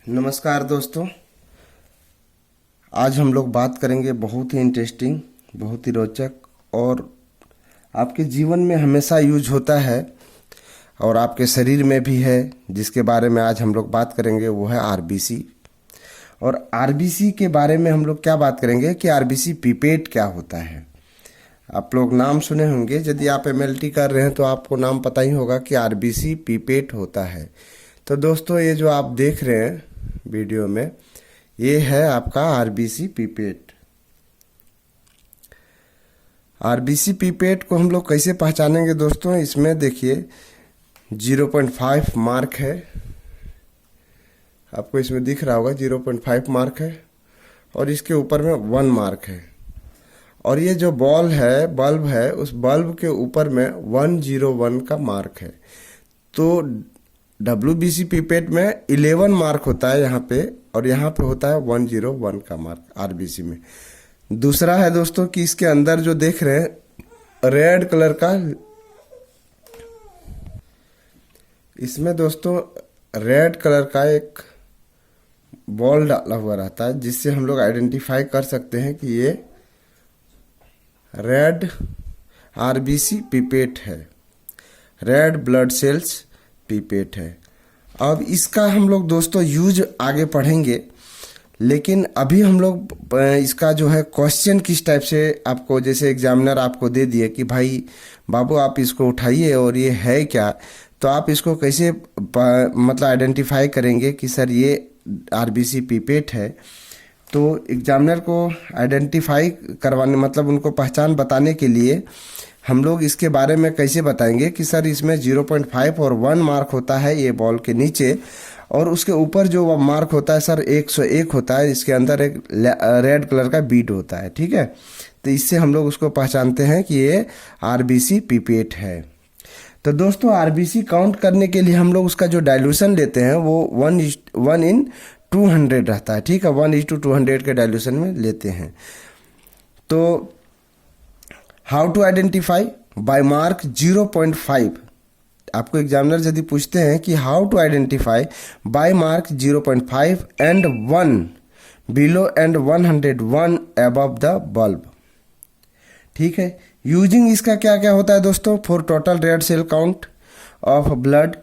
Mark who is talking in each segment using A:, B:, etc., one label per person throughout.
A: नमस्कार दोस्तों। आज हम लोग बात करेंगे बहुत ही इंटरेस्टिंग, बहुत ही रोचक और आपके जीवन में हमेशा यूज होता है और आपके शरीर में भी है, जिसके बारे में आज हम लोग बात करेंगे वो है आरबीसी। और आरबीसी के बारे में हम लोग क्या बात करेंगे कि आरबीसी पिपेट क्या होता है। आप लोग नाम सुने होंगे, यदि आप एमएलटी कर रहे हैं तो आपको नाम पता ही होगा कि आरबीसी पिपेट होता है। तो दोस्तों, ये जो आप देख रहे हैं वीडियो में, ये है आपका आरबीसी पिपेट। आरबीसी पिपेट को हम लोग कैसे पहचानेंगे दोस्तों? इसमें देखिए 0.5 मार्क है, आपको इसमें दिख रहा होगा 0.5 मार्क है और इसके ऊपर में 1 मार्क है। और ये जो बल्ब है, उस बल्ब के ऊपर में 101 का मार्क है। तो WBC पिपेट में 11 मार्क होता है यहाँ पे, और यहाँ पे होता है 101 का मार्क आरबीसी में। दूसरा है दोस्तों कि इसके अंदर जो देख रहे हैं रेड कलर का, इसमें दोस्तों रेड कलर का एक बॉल डाला हुआ रहता है, जिससे हम लोग आइडेंटिफाई कर सकते हैं कि ये रेड आरबीसी पिपेट है, रेड ब्लड सेल्स पिपेट है। अब इसका हम लोग दोस्तों यूज आगे पढ़ेंगे, लेकिन अभी हम लोग इसका जो है क्वेश्चन किस टाइप से आपको, जैसे एग्जामिनर आपको दे दिए कि भाई बाबू आप इसको उठाइए और ये है क्या, तो आप इसको कैसे मतलब आइडेंटिफाई करेंगे कि सर ये आरबीसी पिपेट है। तो एग्जामिनर को आइडेंटिफाई करवाने, मतलब उनको पहचान बताने के लिए हम लोग इसके बारे में कैसे बताएंगे कि सर इसमें 0.5 और 1 मार्क होता है ये बॉल के नीचे, और उसके ऊपर जो मार्क होता है सर 101 होता है, इसके अंदर एक रेड कलर का बीट होता है। ठीक है, तो इससे हम लोग उसको पहचानते हैं कि ये आरबीसी पिपेट है। तो दोस्तों, आरबीसी काउंट करने के लिए हम लोग उसका जो डाइल्यूशन लेते हैं वो 1:200 रहता है। ठीक है, 1:200 के डाइल्यूशन में लेते हैं। तो how to identify by mark 0.5। आपको एग्जामिनर यदि पूछते हैं कि how to identify by mark 0.5 and 1 below and 101 above the bulb. ठीक है, यूजिंग इसका क्या क्या होता है दोस्तों? For total red cell count of blood,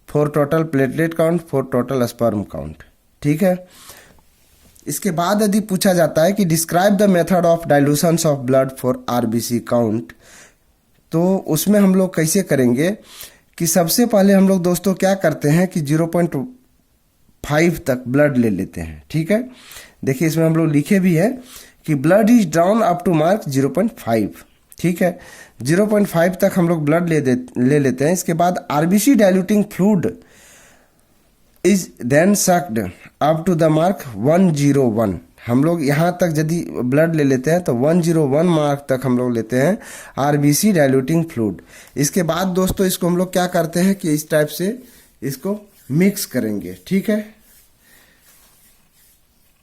A: for total platelet count, for total sperm count. ठीक है, इसके बाद यदि पूछा जाता है कि describe the method of dilution of blood for RBC count, तो उसमें हम लोग कैसे करेंगे कि सबसे पहले हम लोग दोस्तों क्या करते हैं कि 0.5 तक ब्लड ले लेते हैं। ठीक है, देखिए इसमें हम लोग लिखे भी है कि blood is down up to mark 0.5। ठीक है, 0.5 तक हम लोग ब्लड ले लेते हैं। इसके बाद RBC diluting fluid is then sucked up to the mark 101। हम लोग यहाँ तक यदि ब्लड ले लेते हैं तो 101 मार्क तक हम लोग लेते हैं आरबीसी डाइल्यूटिंग फ्लूइड। इसके बाद दोस्तों इसको हम लोग क्या करते हैं कि इस टाइप से इसको मिक्स करेंगे। ठीक है,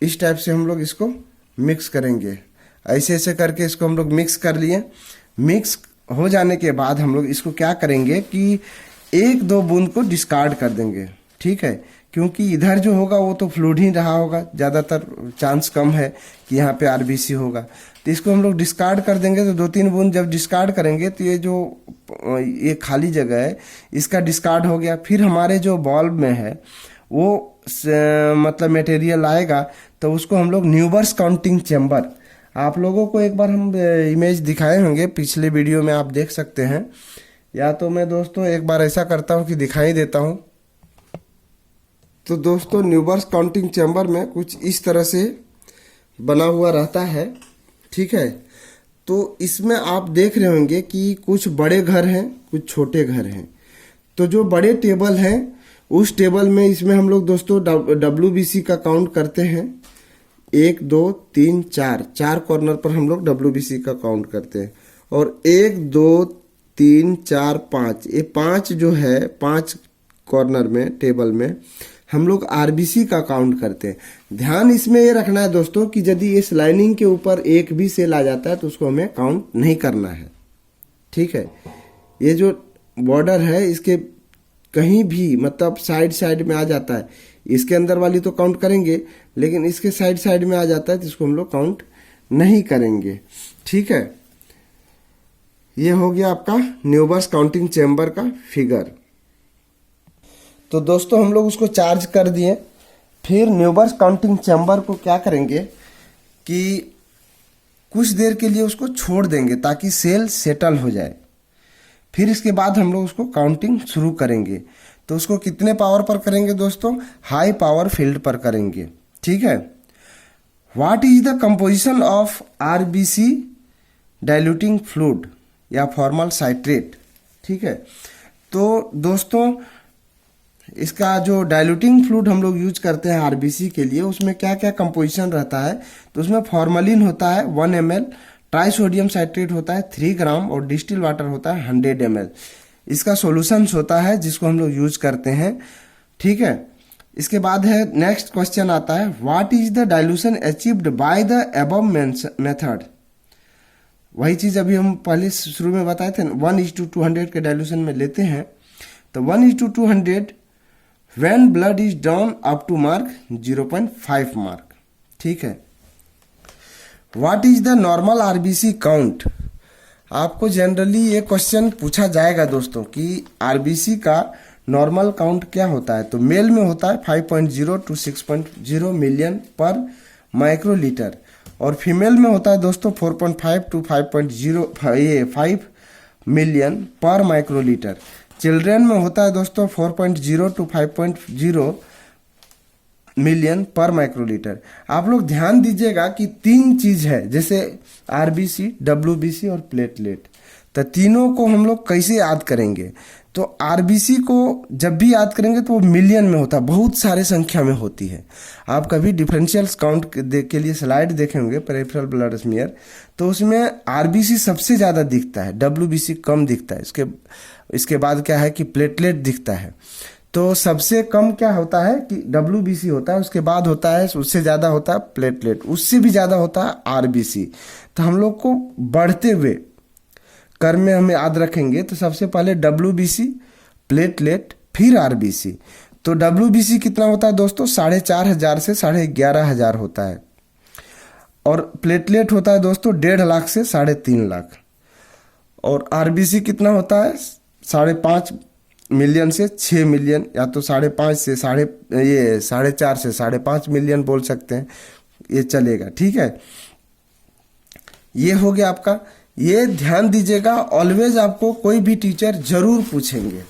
A: इस टाइप से हम लोग इसको मिक्स करेंगे, ऐसे ऐसे करके इसको हम लोग मिक्स कर लिए। मिक्स हो जाने के बाद हम लोग इसको क्या करेंगे कि 1-2 बूंद को डिस्कार्ड कर देंगे। ठीक है, क्योंकि इधर जो होगा वो तो फ्लूइड ही रहा होगा, ज़्यादातर चांस कम है कि यहाँ पे आरबीसी होगा। तो इसको हम लोग डिस्कार्ड कर देंगे। तो 2-3 बूंद जब डिस्कार्ड करेंगे तो ये खाली जगह है, इसका डिस्कार्ड हो गया। फिर हमारे जो बॉल्ब में है वो मतलब मटेरियल आएगा, तो उसको हम लोग न्यूबर्स काउंटिंग चैम्बर, आप लोगों को एक बार हम इमेज दिखाए होंगे, पिछले वीडियो में आप देख सकते हैं, या तो मैं दोस्तों एक बार ऐसा करता हूँ कि दिखाई देता हूँ। तो दोस्तों न्यूबर्स काउंटिंग चैम्बर में कुछ इस तरह से बना हुआ रहता है। ठीक है, तो इसमें आप देख रहे होंगे कि कुछ बड़े घर हैं, कुछ छोटे घर हैं। तो जो बड़े टेबल हैं उस टेबल में इसमें हम लोग दोस्तों WBC का काउंट करते हैं। 1 2 3 4 कॉर्नर पर हम लोग WBC का काउंट करते हैं। और 1 2 3 4 5, ये 5 जो है 5 कॉर्नर में टेबल में हम लोग आरबीसी का काउंट करते हैं। ध्यान इसमें ये रखना है दोस्तों कि यदि इस लाइनिंग के ऊपर एक भी सेल आ जाता है तो उसको हमें काउंट नहीं करना है। ठीक है, ये जो बॉर्डर है इसके कहीं भी मतलब साइड साइड में आ जाता है, इसके अंदर वाली तो काउंट करेंगे, लेकिन इसके साइड साइड में आ जाता है तो इसको हम लोग काउंट नहीं करेंगे। ठीक है, ये हो गया आपका न्यूबर्स काउंटिंग चेम्बर का फिगर। तो दोस्तों हम लोग उसको चार्ज कर दिए। फिर न्यूबर्स काउंटिंग चेम्बर को क्या करेंगे कि कुछ देर के लिए उसको छोड़ देंगे ताकि सेल सेटल हो जाए। फिर इसके बाद हम लोग उसको काउंटिंग शुरू करेंगे। तो उसको कितने पावर पर करेंगे दोस्तों? हाई पावर फील्ड पर करेंगे। ठीक है। What is the composition of RBC diluting fluid या फॉर्मल साइट्रेट? ठीक है। तो दोस्तों इसका जो डाइल्यूटिंग फ्लूइड हम लोग यूज करते हैं आरबीसी के लिए, उसमें क्या क्या कंपोजिशन रहता है? तो उसमें फॉर्मलिन होता है 1 ml, ट्राइसोडियम साइट्रेट होता है 3 ग्राम और डिस्टिल वाटर होता है 100 ml। इसका सॉल्यूशंस होता है जिसको हम लोग यूज करते हैं। ठीक है। इसके बाद है नेक्स्ट क्वेश्चन आता है, what is the dilution achieved by the above method? वही चीज अभी हम पहले शुरू में बताए थे, 1:200 के डाइल्यूशन में लेते हैं। तो 1:200 when blood is down up to mark 0.5 mark। ठीक है। What is the normal RBC count? आपको जनरली ये क्वेश्चन पूछा जाएगा दोस्तों कि आरबीसी का नॉर्मल काउंट क्या होता है। तो मेल में होता है 5.0 to 6.0 मिलियन पर माइक्रोलीटर और फीमेल में होता है दोस्तों 4.5 to 5 मिलियन पर माइक्रोलीटर। चिल्ड्रेन में होता है दोस्तों 4.0 to 5.0 मिलियन पर माइक्रोलीटर। आप लोग ध्यान दीजिएगा कि 3 चीज है, जैसे आरबीसी, डब्ल्यूबीसी और प्लेटलेट। तो तीनों को हम लोग कैसे याद करेंगे? तो आरबीसी को जब भी याद करेंगे तो वो मिलियन में होता है, बहुत सारे संख्या में होती है। आप कभी डिफरेंशियल काउंट के लिए स्लाइड देखे होंगे पेरिफेरल ब्लड स्मीयर, तो उसमें आरबीसी सबसे ज्यादा दिखता है, डब्ल्यूबीसी कम दिखता है। इसके बाद क्या है कि प्लेटलेट दिखता है। तो सबसे कम क्या होता है कि डब्ल्यूबीसी होता है, उसके बाद होता है, उससे ज्यादा होता है प्लेटलेट, उससे भी ज्यादा होता है आरबीसी। तो हम लोग को बढ़ते हुए क्रम में हमें याद रखेंगे। तो सबसे पहले डब्ल्यूबीसी, प्लेटलेट, फिर आरबीसी। तो डब्ल्यूबीसी कितना होता है दोस्तों? 4,500 से 11,500 होता है। और प्लेटलेट होता है दोस्तों 1.5 लाख से 3.5 लाख। और आरबीसी कितना होता है? 5.5 मिलियन से 6 मिलियन, या तो 5.5 से 4.5 से 5.5 मिलियन बोल सकते हैं, ये चलेगा। ठीक है। ये हो गया आपका। ये ध्यान दीजिएगा, ऑलवेज आपको कोई भी टीचर जरूर पूछेंगे।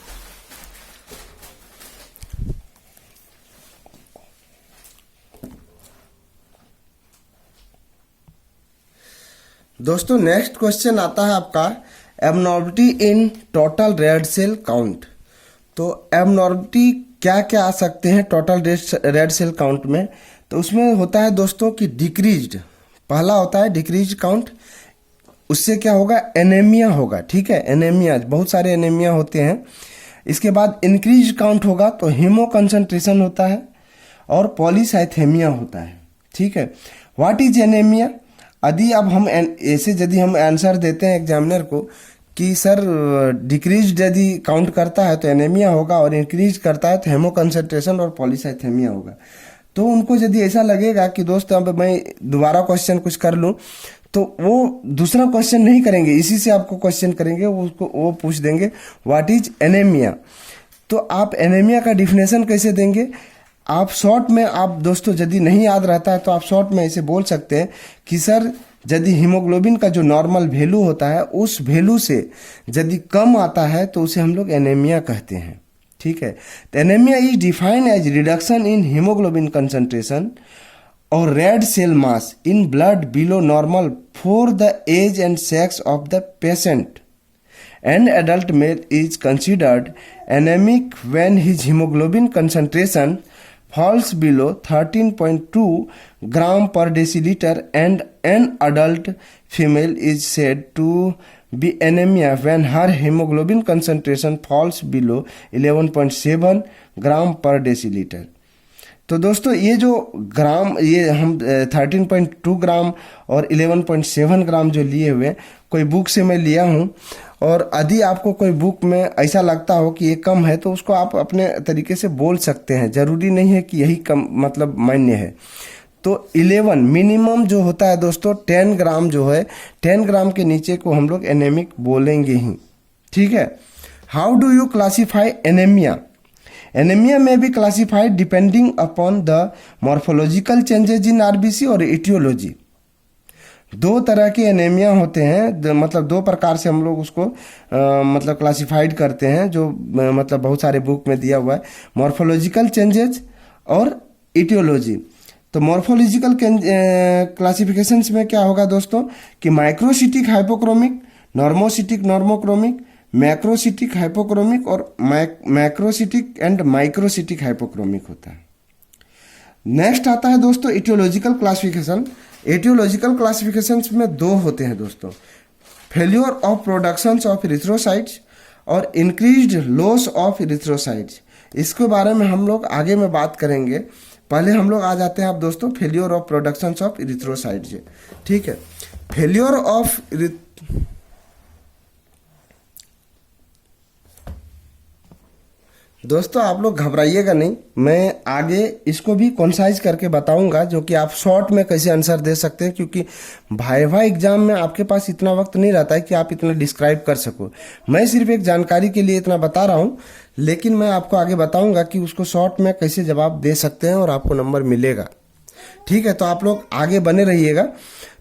A: दोस्तों नेक्स्ट क्वेश्चन आता है आपका abnormality in total red cell count. तो एबनॉर्मलिटी क्या क्या आ सकते हैं टोटल रेड सेल काउंट में? तो उसमें होता है दोस्तों कि डिक्रीज्ड, पहला होता है डिक्रीज्ड काउंट। उससे क्या होगा? एनीमिया होगा। ठीक है, एनीमिया, बहुत सारे एनीमिया होते हैं। इसके बाद इंक्रीज काउंट होगा तो हीमो कंसंट्रेशन होता है और पॉलीसाइथेमिया होता है। ठीक है। What is anaemia? यदि अब हम ऐसे यदि हम आंसर देते हैं एग्जामिनर को कि सर डिक्रीज यदि काउंट करता है तो एनीमिया होगा और इंक्रीज करता है तो हेमो कंसंट्रेशन और पॉलीसाइथेमिया होगा, तो उनको यदि ऐसा लगेगा कि दोस्त अब मैं दोबारा क्वेश्चन कुछ कर लूं, तो वो दूसरा क्वेश्चन नहीं करेंगे, इसी से आपको क्वेश्चन करेंगे। वो पूछ देंगे व्हाट इज एनीमिया। तो आप एनीमिया का डिफिनेशन कैसे देंगे? आप शॉर्ट में, आप दोस्तों यदि नहीं याद रहता है तो आप शॉर्ट में ऐसे बोल सकते हैं कि सर यदि हीमोग्लोबिन का जो नॉर्मल वैल्यू होता है उस वैल्यू से यदि कम आता है तो उसे हम लोग एनीमिया कहते हैं। ठीक है। तो anaemia is defined as reduction in haemoglobin concentration और red cell mass in blood below normal for the age and sex of the patient. An adult male is considered anemic when his hemoglobin concentration falls below 13.2 gram per deciliter, and an adult female is said to be anemia when her hemoglobin concentration falls below 11.7 gram per deciliter. तो दोस्तों ये जो ग्राम, ये हम 13.2 ग्राम और 11.7 ग्राम जो लिए हुए, कोई बुक से मैं लिया हूँ। और यदि आपको कोई बुक में ऐसा लगता हो कि ये कम है तो उसको आप अपने तरीके से बोल सकते हैं, जरूरी नहीं है कि यही कम मतलब मान्य है। तो 11 मिनिमम जो होता है दोस्तों 10 ग्राम जो है, 10 ग्राम के नीचे को हम लोग एनेमिक बोलेंगे ही, ठीक है। How do you classify anaemia? Anaemia में भी classified depending upon the morphological changes in RBC और इटियोलॉजी। दो तरह के एनीमिया होते हैं, मतलब दो प्रकार से हम लोग उसको मतलब क्लासिफाइड करते हैं, जो मतलब बहुत सारे बुक में दिया हुआ है, मॉर्फोलॉजिकल चेंजेज और इटियोलॉजी। तो मॉर्फोलॉजिकल क्लासिफिकेशंस में क्या होगा दोस्तों कि microcytic hypochromic, normocytic normochromic, macrocytic hypochromic और मैक्रोसिटिक एंड माइक्रोसिटिक हाइपोक्रोमिक होता है। नेक्स्ट आता है दोस्तों इटियोलॉजिकल क्लासिफिकेशन। एटियोलॉजिकल क्लासिफिकेशंस में दो होते हैं दोस्तों, failure of productions of erythrocytes और इंक्रीज्ड लॉस ऑफ इरिथ्रोसाइट्स। इसके बारे में हम लोग आगे में बात करेंगे। पहले हम लोग आ जाते हैं आप दोस्तों failure of productions of erythrocytes, ठीक है। फेल्योर ऑफ दोस्तों आप लोग घबराइएगा नहीं, मैं आगे इसको भी कॉन्साइज करके बताऊंगा जो कि आप शॉर्ट में कैसे आंसर दे सकते हैं, क्योंकि वाइवा एग्जाम में आपके पास इतना वक्त नहीं रहता है कि आप इतना डिस्क्राइब कर सको। मैं सिर्फ एक जानकारी के लिए इतना बता रहा हूं, लेकिन मैं आपको आगे बताऊंगा कि उसको शॉर्ट में कैसे जवाब दे सकते हैं और आपको नंबर मिलेगा, ठीक है। तो आप लोग आगे बने रहिएगा।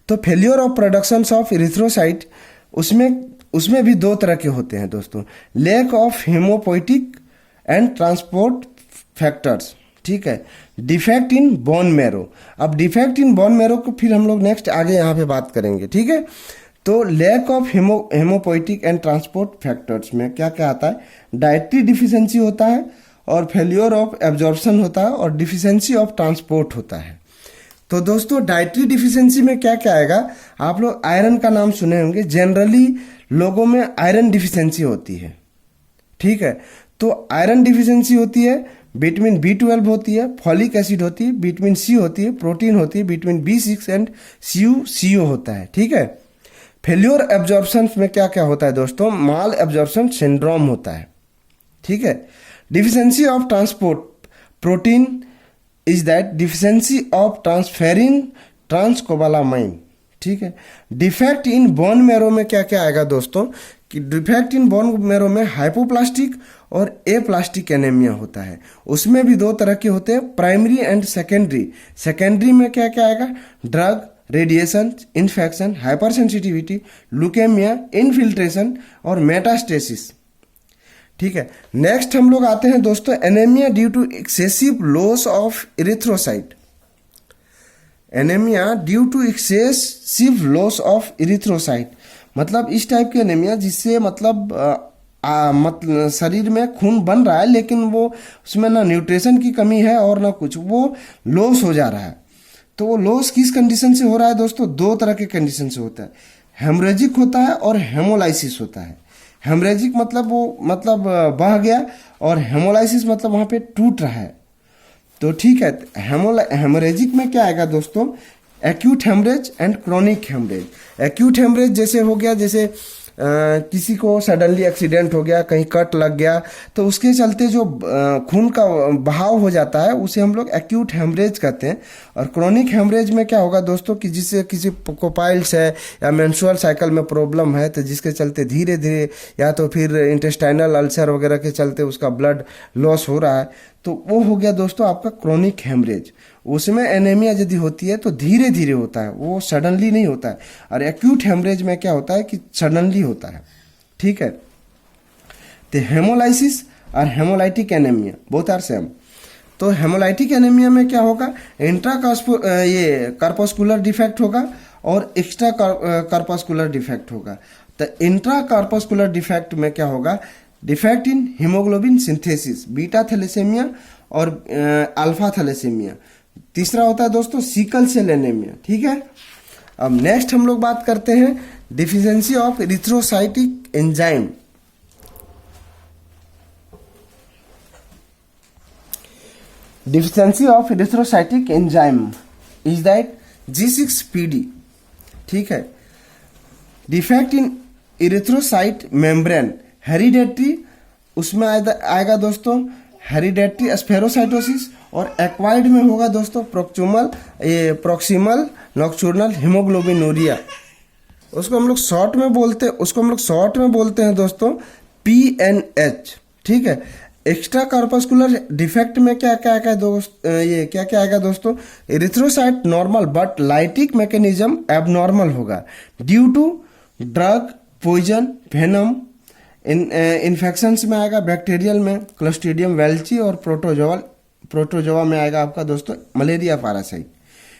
A: तो failure of production of erythrocyte, उसमें भी दो तरह के होते हैं दोस्तों, lack of haemopoietic and transport factors, ठीक है। डिफेक्ट इन बोन मैरो, अब डिफेक्ट इन बोन मैरो को फिर हम लोग नेक्स्ट आगे यहाँ पे बात करेंगे, ठीक है। तो lack of haemopoietic and transport factors में क्या क्या आता है, डाइटरी डिफिशियंसी होता है और फेल्योर ऑफ एब्जॉर्प्शन होता है और डिफिशियंसी ऑफ ट्रांसपोर्ट होता है। तो दोस्तों डाइटरी डिफिशियंसी में क्या क्या आएगा, आप लोग आयरन का नाम सुने होंगे, जनरली लोगों में आयरन डिफिशियंसी होती है, ठीक है। तो आयरन डिफिशियंसी होती है, विटामिन B12 होती है, फॉलिक एसिड होती है, विटामिन C होती है, प्रोटीन होती है, विटामिन B6 एंड CO होता है, ठीक है। फेल्योर एब्जॉर्प्शन में क्या क्या होता है दोस्तों, माल एब्जॉर्प्शन सिंड्रोम होता है, ठीक है। Deficiency of transport protein is that deficiency of transferrin transcobalamin, ठीक है। डिफेक्ट इन बोन मैरो में क्या क्या आएगा दोस्तों कि डिफेक्ट इन बोन मैरो में हाइपोप्लास्टिक और एप्लास्टिक एनीमिया होता है। उसमें भी दो तरह के होते हैं, प्राइमरी एंड सेकेंडरी। सेकेंडरी में क्या क्या आएगा, drug, radiation, infection, hypersensitivity, leukaemia, infiltration और मेटास्टेसिस, ठीक है। नेक्स्ट हम लोग आते हैं दोस्तों anaemia due to excessive loss of erythrocyte. Anaemia due to excessive loss of erythrocyte मतलब इस टाइप की एनीमिया जिससे मतलब शरीर में खून बन रहा है लेकिन वो उसमें ना न्यूट्रिशन की कमी है और ना कुछ, वो लॉस हो जा रहा है। तो वो लॉस किस कंडीशन से हो रहा है दोस्तों, दो तरह के कंडीशन से होता है, हेमरेजिक होता है और हेमोलाइसिस होता है। हेमरेजिक मतलब वो मतलब बह गया और हेमोलाइसिस मतलब वहाँ पे टूट रहा है। तो ठीक है, हेमोरेजिक में क्या आएगा दोस्तों, acute haemorrhage and chronic haemorrhage. Acute haemorrhage जैसे हो गया, जैसे किसी को सडनली एक्सीडेंट हो गया, कहीं कट लग गया, तो उसके चलते जो खून का बहाव हो जाता है उसे हम लोग एक्यूट हेमरेज कहते हैं। और क्रोनिक हेमरेज में क्या होगा दोस्तों कि जिससे किसी को पाइल्स है या मेंस्ट्रुअल साइकिल में प्रॉब्लम है, तो जिसके चलते धीरे धीरे या तो फिर इंटेस्टाइनल अल्सर वगैरह के चलते उसका ब्लड लॉस हो रहा है, तो वो हो गया दोस्तों आपका क्रोनिक हेमरेज। उसमें एनीमिया यदि होती है तो धीरे धीरे होता है, वो सडनली नहीं होता है। और एक्यूट हेमरेज में क्या होता है कि सडनली होता है, ठीक है। तो हेमोलाइसिस और haemolytic anaemia both are same. तो हेमोलाइटिक एनीमिया में क्या होगा, ये कार्पोस्कुलर डिफेक्ट होगा और एक्स्ट्रा कार्पोस्कुलर डिफेक्ट होगा। तो इंट्रा कार्पोस्कुलर डिफेक्ट में क्या होगा, defect in haemoglobin synthesis, beta thalassaemia और अल्फा थैलेसेमिया। तीसरा होता है दोस्तों सिकल सेल एनीमिया, ठीक है। अब नेक्स्ट हम लोग बात करते हैं deficiency of erythrocytic enzyme. Deficiency of erythrocytic enzyme is that G6PD, ठीक है। डिफेक्ट इन इरिथ्रोसाइट मेम्ब्रेन हेरिडेटरी, उसमें आएगा दोस्तों हेरिडेटरी स्फेरोसाइटोसिस, और एक्वायर्ड में होगा दोस्तों प्रोक्सिमल नॉक्चुरनल हीमोग्लोबिनूरिया। उसको हम लोग शॉर्ट में बोलते हैं दोस्तों PNH, ठीक है। एक्स्ट्रा कार्पस्कुलर डिफेक्ट में क्या क्या आएगा दोस्तों, erythrocyte normal but lytic mechanism abnormal होगा due to drug, poison, venom. Infections में आएगा बैक्टीरियल में क्लोस्ट्रीडियम वेल्ची, और प्रोटोजोआ में आएगा आपका दोस्तों मलेरिया पैरासाइट,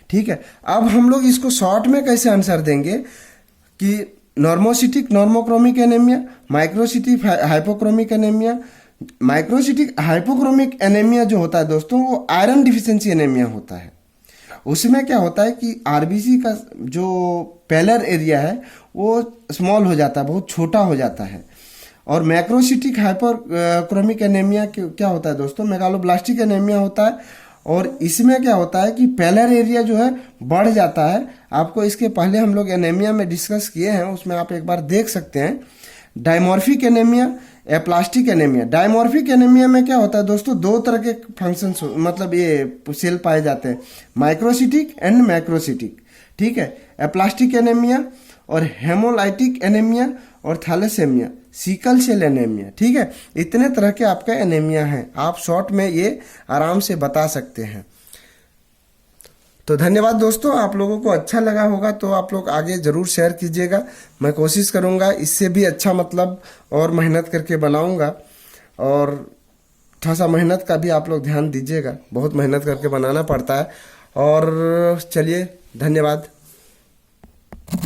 A: ठीक है। अब हम लोग इसको शॉर्ट में कैसे आंसर देंगे कि normocytic normochromic anaemia, microcytic hypochromic anaemia. Microcytic hypochromic anaemia जो होता है दोस्तों वो आयरन डिफिशिएंसी एनीमिया होता है। उसमें क्या होता है कि आरबीसी का जो पेलर एरिया है वो स्मॉल हो जाता है, बहुत छोटा हो जाता है। और मैक्रोसिटिक हाइपोक्रोमिक एनीमिया क्या होता है दोस्तों, मेगालोब्लास्टिक एनीमिया होता है, और इसमें क्या होता है कि पेलर एरिया जो है बढ़ जाता है। आपको इसके पहले हम लोग एनीमिया में डिस्कस किए हैं, उसमें आप एक बार देख सकते हैं। Dimorphic anaemia, aplastic anaemia. Dimorphic anaemia में क्या होता है दोस्तों, दो तरह के फंक्शंस मतलब ये सेल पाए जाते हैं, माइक्रोसिटिक एंड मैक्रोसिटिक, ठीक है। एप्लास्टिक एनीमिया और हेमोलाइटिक एनीमिया और थैलेसेमिया, सिकल सेल एनीमिया, ठीक है। इतने तरह के आपका एनीमिया हैं, आप शॉर्ट में ये आराम से बता सकते हैं। तो धन्यवाद दोस्तों, आप लोगों को अच्छा लगा होगा तो आप लोग आगे ज़रूर शेयर कीजिएगा। मैं कोशिश करूँगा इससे भी अच्छा मतलब और मेहनत करके बनाऊँगा, और थोड़ा सा मेहनत का भी आप लोग ध्यान दीजिएगा, बहुत मेहनत करके बनाना पड़ता है। और चलिए धन्यवाद।